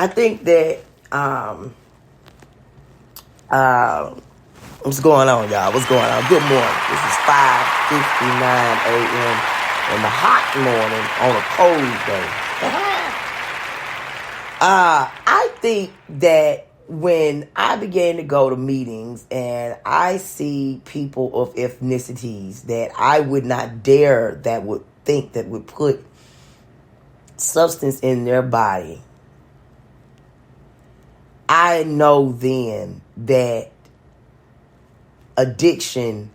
I think that what's going on, y'all? What's going on? Good morning. This is 5:59 a.m. in the hot morning on a cold day. I think that when I began to go to meetings and I see people of ethnicities that I would not dare that would think that would put substance in their body, I know then that addiction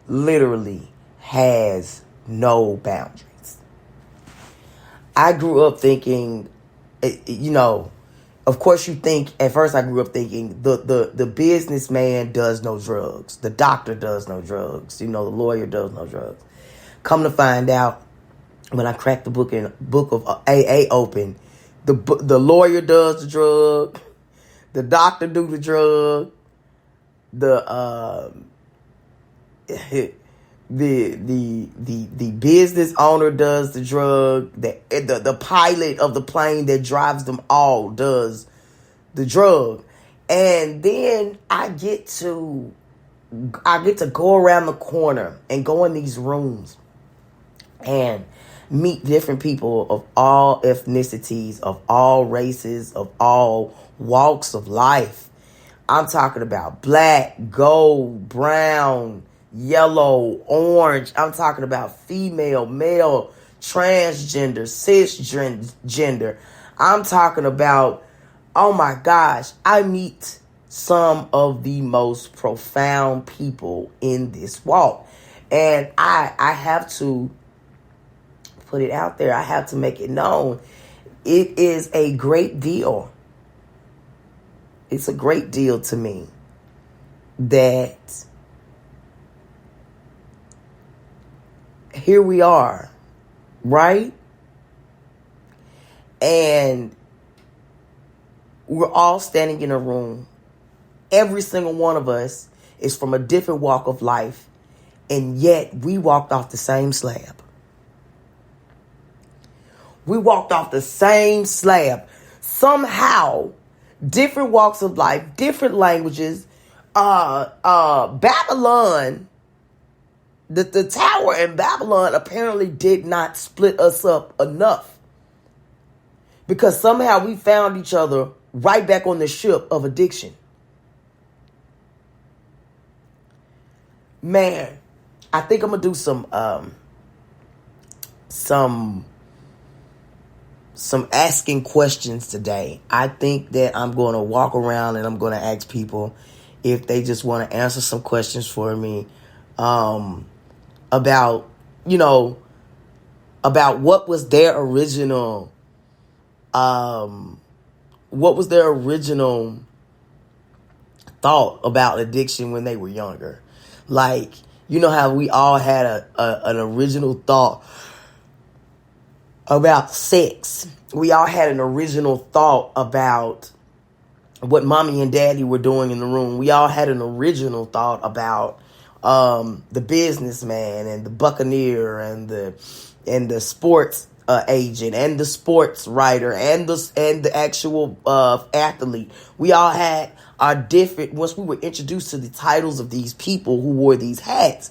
literally has no boundaries. I grew up thinking, of course you think, at first I grew up thinking the businessman does no drugs. The doctor does no drugs. The lawyer does no drugs. Come to find out, when I cracked the book of AA open, the lawyer does the drug. The doctor do the drug. The business owner does the drug. The pilot of the plane that drives them all does the drug. And then I get to go around the corner and go in these rooms and meet different people of all ethnicities, of all races, of all walks of life. I'm talking about black, gold, brown, yellow, orange. I'm talking about female, male, transgender, cisgender. I'm talking about, oh my gosh, I meet some of the most profound people in this walk. And I have to put it out there. I have to make it known. It is a great deal. It's a great deal to me that here we are, right? And we're all standing in a room. Every single one of us is from a different walk of life, and yet we walked off the same slab. We walked off the same slab. Somehow, different walks of life, different languages. Babylon, the tower in Babylon apparently did not split us up enough, because somehow we found each other right back on the ship of addiction. Man, I think I'm gonna do some asking questions today. I think that I'm going to walk around and I'm going to ask people if they just want to answer some questions for me about what was their original thought about addiction when they were younger. Like, how we all had an original thought about sex. We all had an original thought about what mommy and daddy were doing in the room. We all had an original thought about the businessman and the buccaneer and the sports agent and the sports writer and the actual athlete. We all had our different. Once we were introduced to the titles of these people who wore these hats,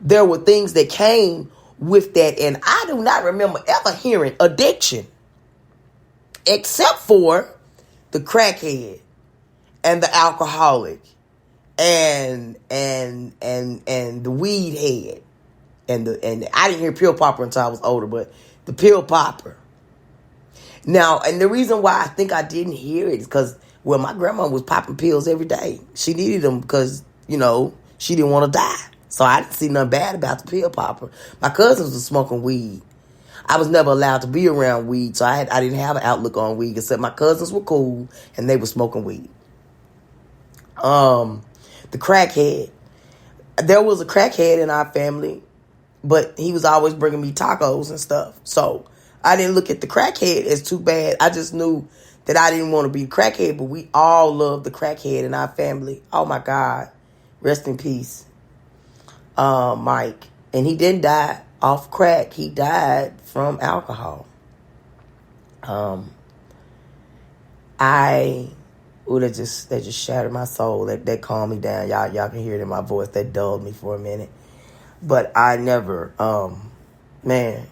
there were things that came with that, and I do not remember ever hearing addiction except for the crackhead and the alcoholic and the weed head and I didn't hear pill popper until I was older, but the pill popper. Now, and the reason why I think I didn't hear it is because, well, my grandma was popping pills every day. She needed them because, she didn't want to die. So I didn't see nothing bad about the pill popper. My cousins were smoking weed. I was never allowed to be around weed, so I didn't have an outlook on weed, except my cousins were cool and they were smoking weed. The crackhead. There was a crackhead in our family, but he was always bringing me tacos and stuff. So I didn't look at the crackhead as too bad. I just knew that I didn't want to be a crackhead, but we all loved the crackhead in our family. Oh my God. Rest in peace. Mike. And he didn't die off crack. He died from alcohol. I, ooh, that just shattered my soul. That calmed me down. Y'all can hear it in my voice. That dulled me for a minute. But I never, man,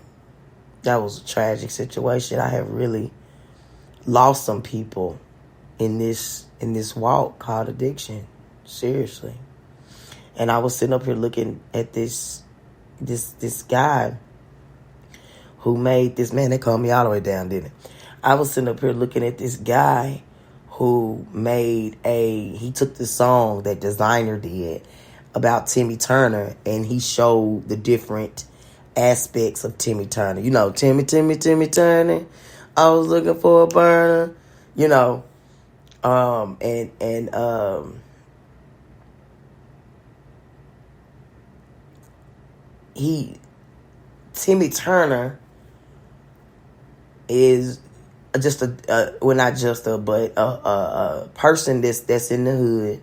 that was a tragic situation. I have really lost some people in this walk called addiction. Seriously. And I was sitting up here looking at this guy who made this, man, they called me all the way down, didn't it? I was sitting up here looking at this guy who he took the song that Designer did about Timmy Tuner, and he showed the different aspects of Timmy Tuner. You know, Timmy Turner. I was looking for a burner. You know, Timmy Turner is just a person that's in the hood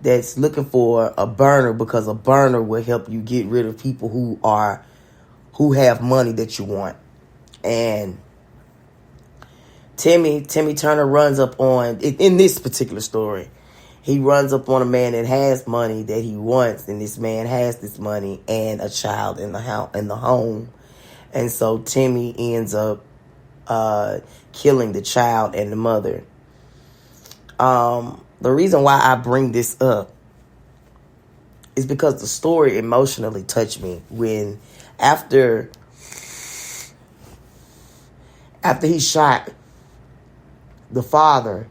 that's looking for a burner, because a burner will help you get rid of people who have money that you want. And Timmy Turner runs up on, in this particular story, he runs up on a man that has money that he wants, and this man has this money and a child in the home, and so Timmy ends up killing the child and the mother. The reason why I bring this up is because the story emotionally touched me when after he shot the father,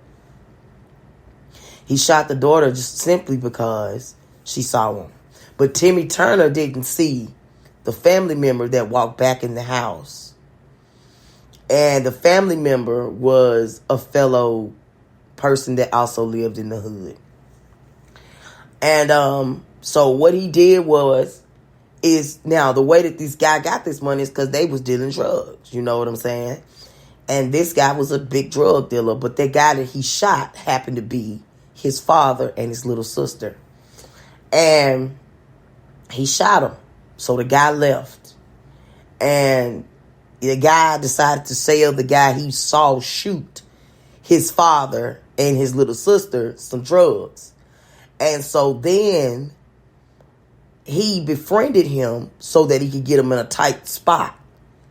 he shot the daughter just simply because she saw him. But Timmy Turner didn't see the family member that walked back in the house. And the family member was a fellow person that also lived in the hood. And so what he did is now the way that this guy got this money is because they was dealing drugs. You know what I'm saying? And this guy was a big drug dealer, but the guy that he shot happened to be his father and his little sister. And he shot him. So the guy left. And the guy decided to sell the guy he saw shoot his father and his little sister some drugs. And so then he befriended him so that he could get him in a tight spot.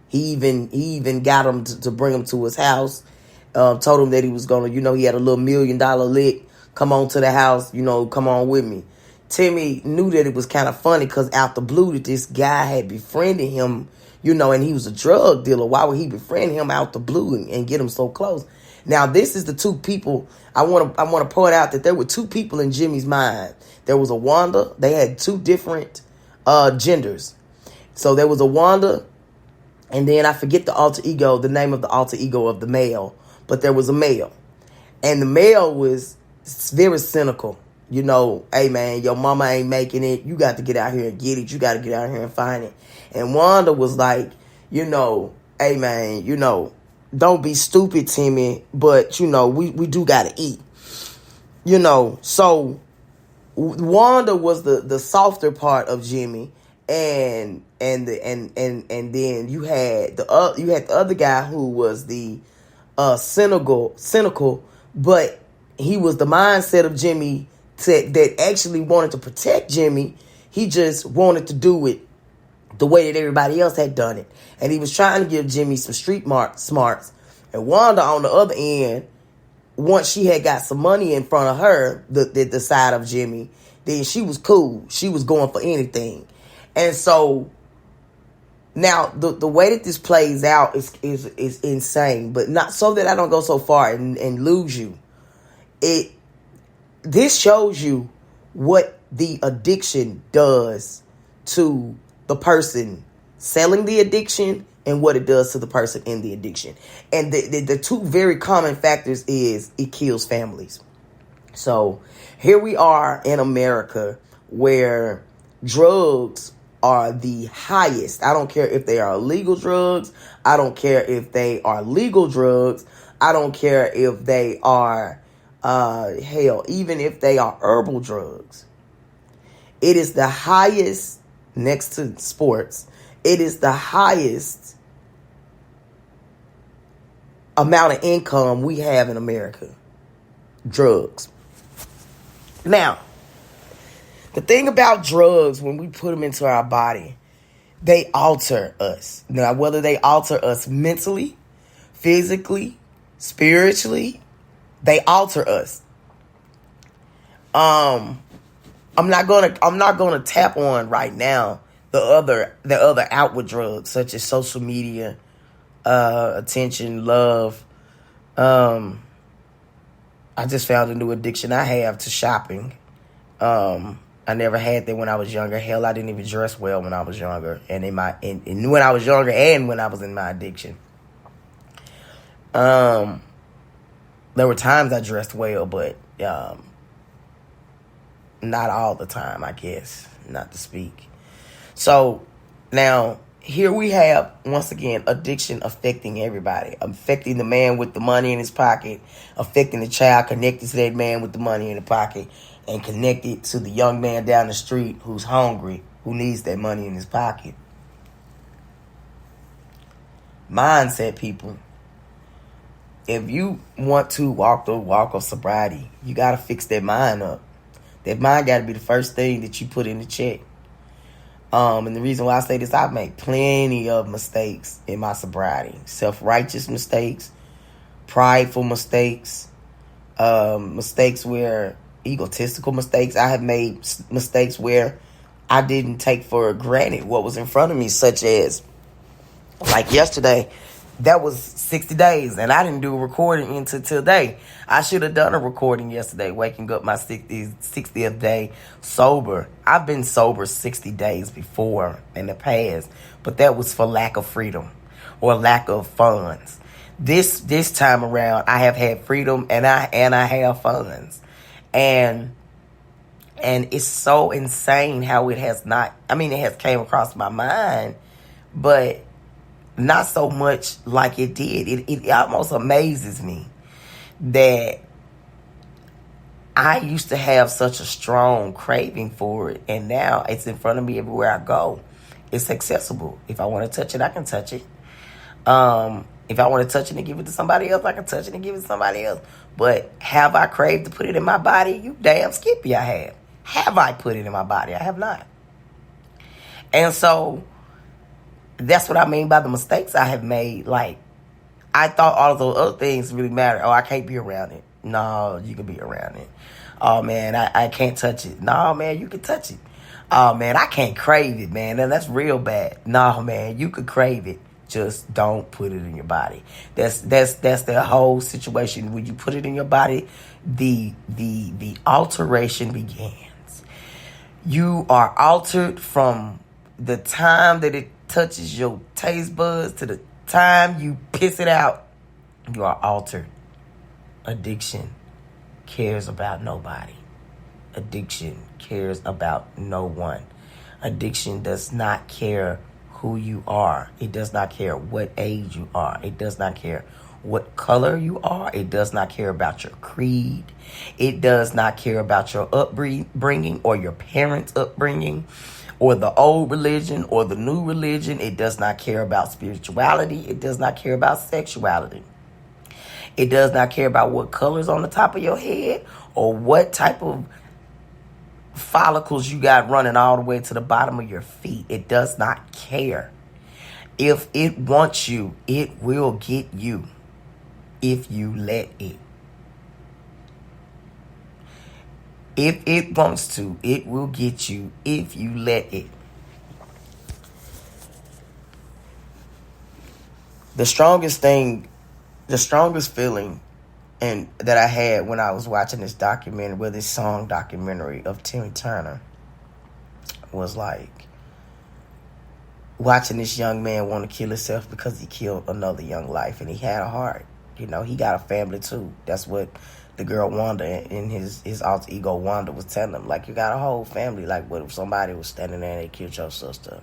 He even got him to bring him to his house. Told him that he was going to, he had a little $1 million lick. Come on to the house, come on with me. Timmy knew that it was kind of funny because out the blue that this guy had befriended him, and he was a drug dealer. Why would he befriend him out the blue and get him so close? Now, this is the two people. I want to point out that there were two people in Jimmy's mind. There was a Wanda. They had two different genders. So there was a Wanda, and then I forget the name of the alter ego of the male, but there was a male. And the male was very cynical. Hey, man, your mama ain't making it. You got to get out here and get it. You got to get out here and find it. And Wanda was like, hey, man, don't be stupid, Timmy, but, we do got to eat. So Wanda was the softer part of Jimmy, and then you had the other guy who was the cynical, but he was the mindset of Jimmy that actually wanted to protect Jimmy. He just wanted to do it the way that everybody else had done it. And he was trying to give Jimmy some street smarts. And Wanda, on the other end, once she had got some money in front of her, the side of Jimmy, then she was cool. She was going for anything. And so now the way that this plays out is insane. But not so that I don't go so far and lose you. This shows you what the addiction does to the person selling the addiction and what it does to the person in the addiction. And the two very common factors is it kills families. So here we are in America where drugs are the highest. I don't care if they are illegal drugs. I don't care if they are legal drugs. I don't care if they are even if they are herbal drugs. It is the highest next to sports. It is the highest amount of income we have in America. Drugs. Now, the thing about drugs, when we put them into our body, they alter us. Now, whether they alter us mentally, physically, spiritually, they alter us. I'm not gonna tap on right now the other outward drugs such as social media, attention, love. I just found a new addiction I have to shopping. I never had that when I was younger. Hell, I didn't even dress well when I was younger, and when I was younger and when I was in my addiction. There were times I dressed well, but not all the time, I guess, not to speak. So now here we have, once again, addiction affecting everybody, affecting the man with the money in his pocket, affecting the child connected to that man with the money in the pocket, and connected to the young man down the street who's hungry, who needs that money in his pocket. Mindset, people. If you want to walk the walk of sobriety, you got to fix that mind up. That mind got to be the first thing that you put in the check. And the reason why I say this, I've made plenty of mistakes in my sobriety. Self-righteous mistakes, prideful mistakes, mistakes where egotistical mistakes. I have made mistakes where I didn't take for granted what was in front of me, such as, like yesterday, that was 60 days, and I didn't do a recording until today. I should have done a recording yesterday, waking up my 60th day sober. I've been sober 60 days before in the past, but that was for lack of freedom or lack of funds. This time around, I have had freedom and I have funds, and it's so insane how it has not. I mean, it has came across my mind, but not so much like it did. It almost amazes me that I used to have such a strong craving for it, and now it's in front of me everywhere I go. It's accessible. If I want to touch it, I can touch it. If I want to touch it and give it to somebody else, I can touch it and give it to somebody else. But have I craved to put it in my body? You damn skippy, I have. Have I put it in my body? I have not. And so that's what I mean by the mistakes I have made. Like, I thought all of those other things really matter. Oh, I can't be around it. No, you can be around it. Oh, man, I can't touch it. No, man, you can touch it. Oh, man, I can't crave it, man. And that's real bad. No, man, you could crave it. Just don't put it in your body. That's the whole situation. When you put it in your body, the alteration begins. You are altered from the time that it touches your taste buds to the time you piss it out. You are altered. Addiction cares about nobody. Addiction cares about no one. Addiction does not care who you are. It does not care what age you are. It does not care what color you are. It does not care about your creed. It does not care about your upbringing or your parents' upbringing or the old religion or the new religion. It does not care about spirituality. It does not care about sexuality. It does not care about what color's on the top of your head or what type of follicles you got running all the way to the bottom of your feet. It does not care. If it wants you, it will get you if you let it. If it wants to, it will get you if you let it. The strongest feeling and that I had when I was watching this documentary, this song documentary of Timmy Tuner, was like watching this young man want to kill himself because he killed another young life, and he had a heart. You know, he got a family too. That's what the girl Wanda in his alter ego Wanda was telling him. Like, you got a whole family. Like, what if somebody was standing there and they killed your sister?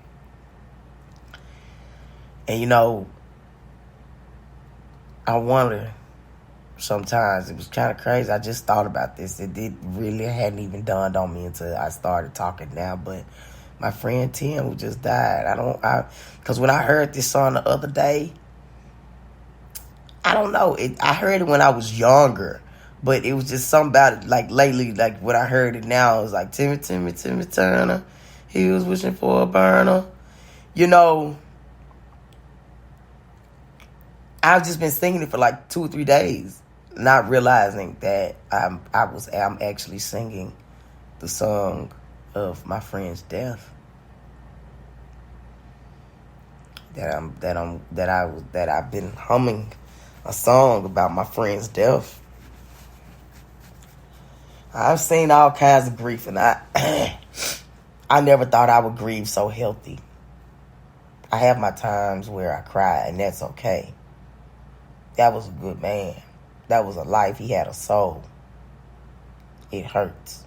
And you know, I wonder. Sometimes it was kind of crazy. I just thought about this. It hadn't even dawned on me until I started talking now. But my friend Tim, who just died, because when I heard this song the other day, I don't know. I heard it when I was younger, but it was just something about it. Like lately, like when I heard it now, it was like Timmy Turner. He was wishing for a burner. You know, I've just been singing it for like 2 or 3 days, not realizing that I'm actually singing the song of my friend's death. That I've been humming a song about my friend's death. I've seen all kinds of grief, and I I never thought I would grieve so healthy. I have my times where I cry, and that's okay. That was a good man. That was a life. He had a soul. It hurts.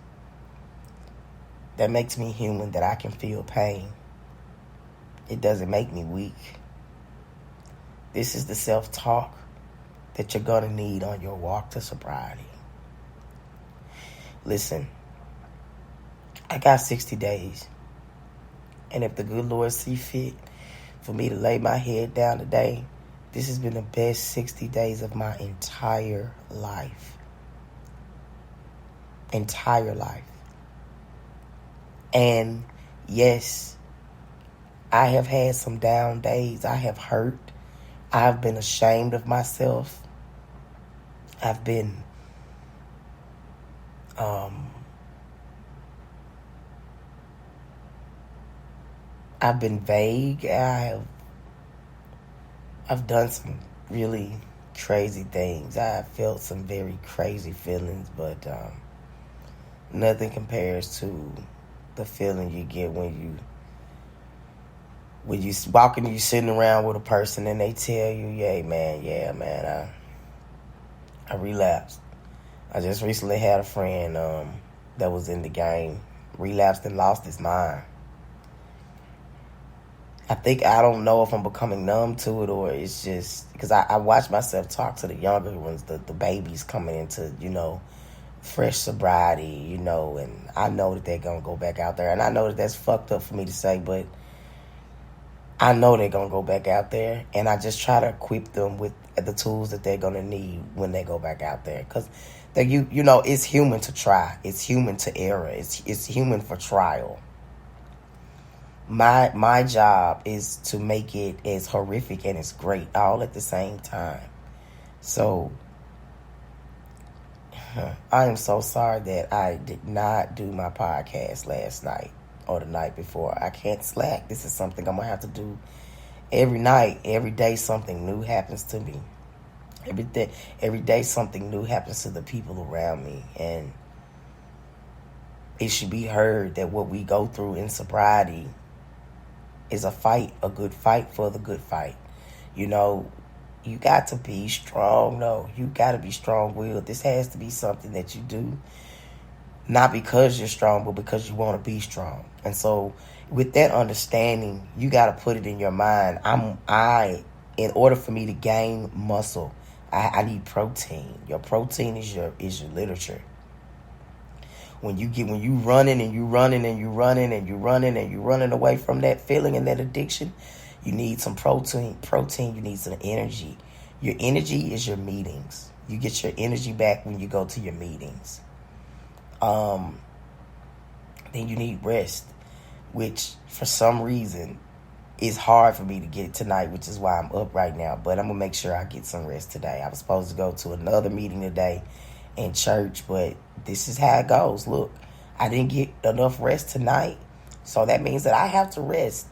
That makes me human, that I can feel pain. It doesn't make me weak. This is the self-talk that you're going to need on your walk to sobriety. Listen, I got 60 days. And if the good Lord see fit for me to lay my head down today, this has been the best 60 days of my entire life. Entire life. And yes, I have had some down days. I have hurt. I've been ashamed of myself. I've been vague. I've done some really crazy things. I felt some very crazy feelings, but nothing compares to the feeling you get when you walking, you sitting around with a person and they tell you, yeah, man, I relapsed. I just recently had a friend that was in the game, relapsed and lost his mind. I don't know if I'm becoming numb to it, or it's just because I watch myself talk to the younger ones, the babies coming into, fresh sobriety, and I know that they're going to go back out there. And I know that that's fucked up for me to say, but I know they're going to go back out there. And I just try to equip them with the tools that they're going to need when they go back out there. Because, it's human to try. It's human to error. It's human for trial. My job is to make it as horrific and as great all at the same time. So I am so sorry that I did not do my podcast last night or the night before. I can't slack. This is something I'm going to have to do every night. Every day something new happens to me. Every day something new happens to the people around me. And it should be heard that what we go through in sobriety is a fight, a good fight for the good fight. You got to be strong, though. You got to be strong-willed. This has to be something that you do, not because you're strong, but because you want to be strong. And so with that understanding, you got to put it in your mind. In order for me to gain muscle, I need protein. Your protein is your literature. When you running and you running and you running and you running and you running away from that feeling and that addiction, you need some protein. You need some energy. Your energy is your meetings. You get your energy back when you go to your meetings. Then you need rest, which for some reason is hard for me to get tonight, which is why I'm up right now. But I'm going to make sure I get some rest today. I was supposed to go to another meeting today in church, but this is how it goes. Look, I didn't get enough rest tonight, so that means that I have to rest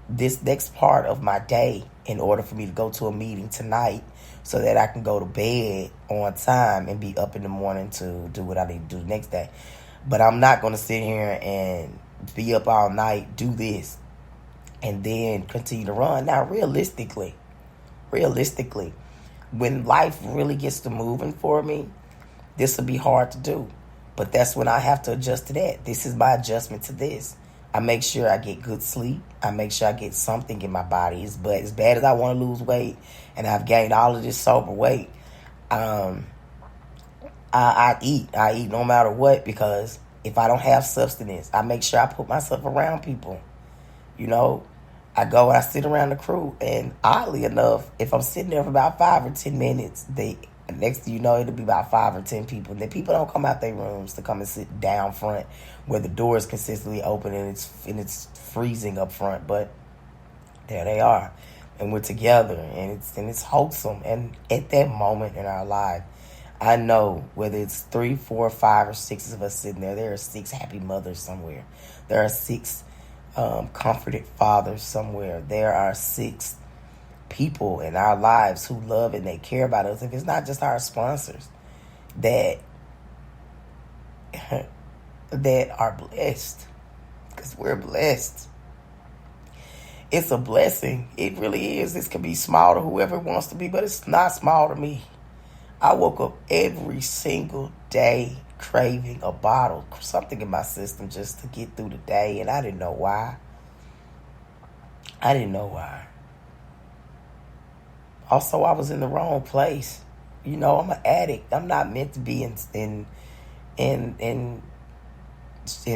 this next part of my day in order for me to go to a meeting tonight so that I can go to bed on time and be up in the morning to do what I need to do the next day. But I'm not going to sit here and be up all night, do this, and then continue to run. Now, realistically, when life really gets to moving for me, this will be hard to do. But that's when I have to adjust to that. This is my adjustment to this. I make sure I get good sleep. I make sure I get something in my body. But as bad as I want to lose weight, and I've gained all of this sober weight, I eat. I eat no matter what, because if I don't have substance, I make sure I put myself around people. I go and I sit around the crew, and oddly enough, if I'm sitting there for about 5 or 10 minutes, next thing you know, it'll be about 5 or 10 people. And the people don't come out their rooms to come and sit down front where the door is consistently open and it's freezing up front. But there they are, and we're together, and it's wholesome. And at that moment in our life, I know whether it's 3, 4, 5, or 6 of us sitting there, there are 6 happy mothers somewhere. There are 6 comforted fathers somewhere. There are 6 people in our lives who love and they care about us. If it's not just our sponsors that that are blessed, because we're blessed. It's a blessing. It really is. This can be small to whoever it wants to be, but it's not small to me. I woke up every single day craving a bottle, something in my system just to get through the day, and I didn't know why. Also, I was in the wrong place. I'm an addict. I'm not meant to be in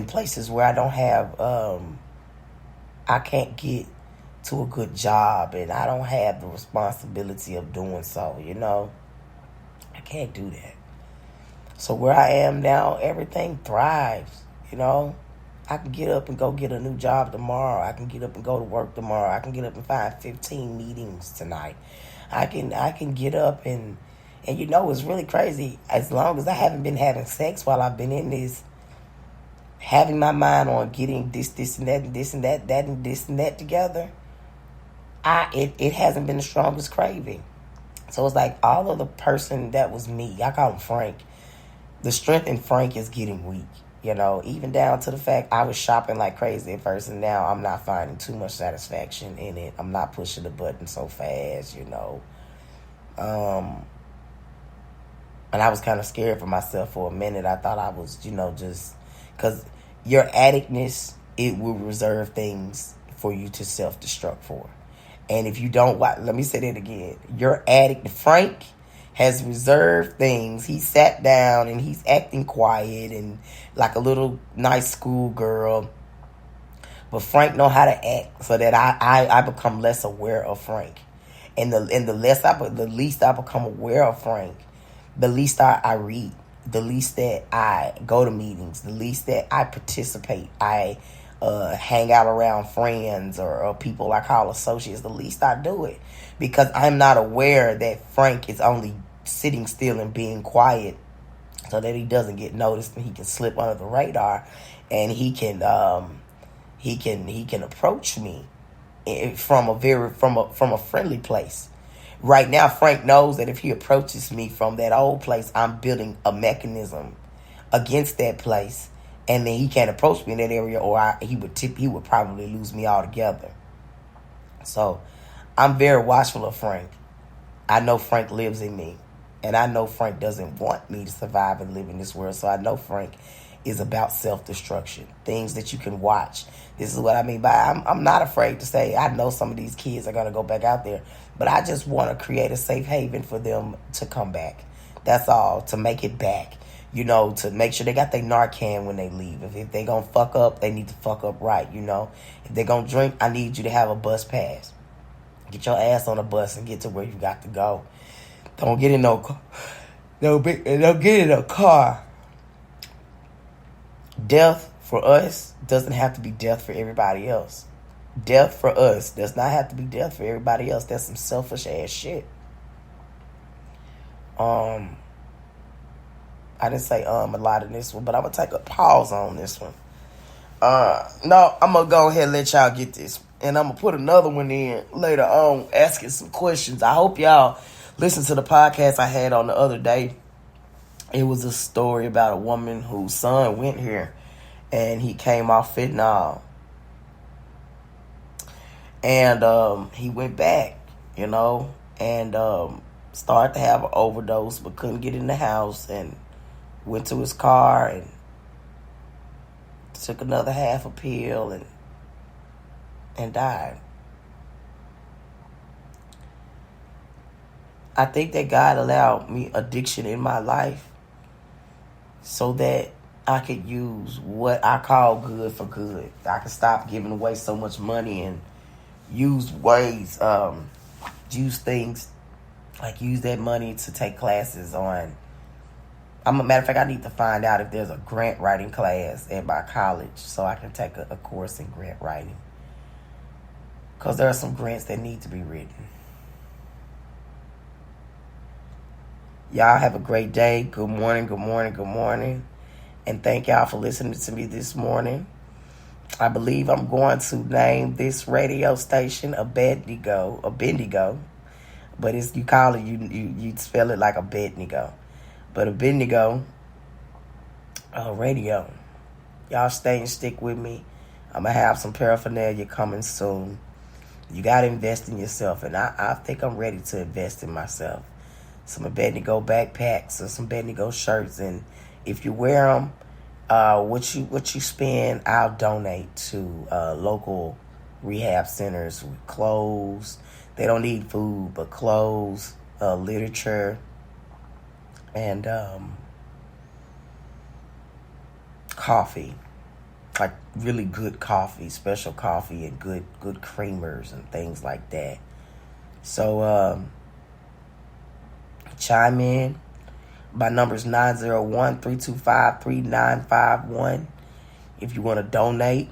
places where I don't have I can't get to a good job, and I don't have the responsibility of doing so. I can't do that. So where I am now, everything thrives. I can get up and go get a new job tomorrow. I can get up and go to work tomorrow. I can get up and find 15 meetings tonight. I can get up and it's really crazy. As long as I haven't been having sex while I've been in this, having my mind on getting this and that, and this and that and this and that together, it hasn't been the strongest craving. So it's like all of the person that was me, I call him Frank. The strength in Frank is getting weak. Even down to the fact I was shopping like crazy at first, and now I'm not finding too much satisfaction in it. I'm not pushing the button so fast, And I was kind of scared for myself for a minute. I thought I was, just because your addictness, it will reserve things for you to self-destruct for. And if you don't, let me say that again. Your addict, Frank, has reserved things. He sat down and he's acting quiet and like a little nice schoolgirl. But Frank know how to act so that I become less aware of Frank. And the least I become aware of Frank, the least I read, the least that I go to meetings, the least that I participate, I hang out around friends or people I call associates, the least I do it. Because I'm not aware that Frank is only sitting still and being quiet so that he doesn't get noticed and he can slip under the radar, and he can approach me from a friendly place. Right now, Frank knows that if he approaches me from that old place, I'm building a mechanism against that place, and then he can't approach me in that area, or he would probably lose me altogether. So I'm very watchful of Frank. I know Frank lives in me, and I know Frank doesn't want me to survive and live in this world. So I know Frank is about self-destruction, things that you can watch. This is what I mean by I'm not afraid to say I know some of these kids are going to go back out there, but I just want to create a safe haven for them to come back. That's all, to make it back. To make sure they got their Narcan when they leave. If they going to fuck up, they need to fuck up right, If they going to drink, I need you to have a bus pass. Get your ass on a bus and get to where you got to go. Don't get in no car. Don't get in a car. Death for us doesn't have to be death for everybody else. Death for us does not have to be death for everybody else. That's some selfish ass shit. I didn't say a lot in this one, but I'm gonna take a pause on this one. No, I'm gonna go ahead and let y'all get this, and I'm gonna put another one in later on, asking some questions. I hope y'all listen to the podcast I had on the other day. It was a story about a woman whose son went here, and he came off fentanyl, and he went back, and started to have an overdose, but couldn't get in the house, and went to his car and took another half a pill and died. I think that God allowed me addiction in my life so that I could use what I call good for good. I could stop giving away so much money and use ways, use things, like use that money to take classes on. Matter of fact, I need to find out if there's a grant writing class at my college so I can take a course in grant writing. Because there are some grants that need to be written. Y'all have a great day. Good morning, good morning, good morning. And thank y'all for listening to me this morning. I believe I'm going to name this radio station Bendigo. But it's, you call it, you spell it like a Bendigo. But a Bendigo radio. Y'all stay and stick with me. I'm going to have some paraphernalia coming soon. You got to invest in yourself. And I think I'm ready to invest in myself. Some Bendigo backpacks or some Bendigo shirts. And if you wear them, what you spend, I'll donate to local rehab centers with clothes. They don't need food, but clothes, literature, and coffee. Like really good coffee, special coffee, and good creamers and things like that. So chime in. My number is 901-325-3951 if you want to donate.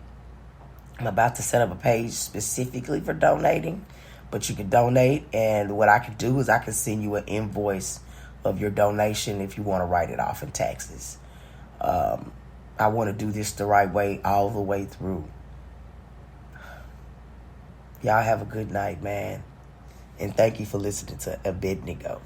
I'm about to set up a page specifically for donating, but you can donate, and what I can do is I can send you an invoice of your donation if you want to write it off in taxes. I want to do this the right way all the way through. Y'all have a good night, man. And thank you for listening to Abednego.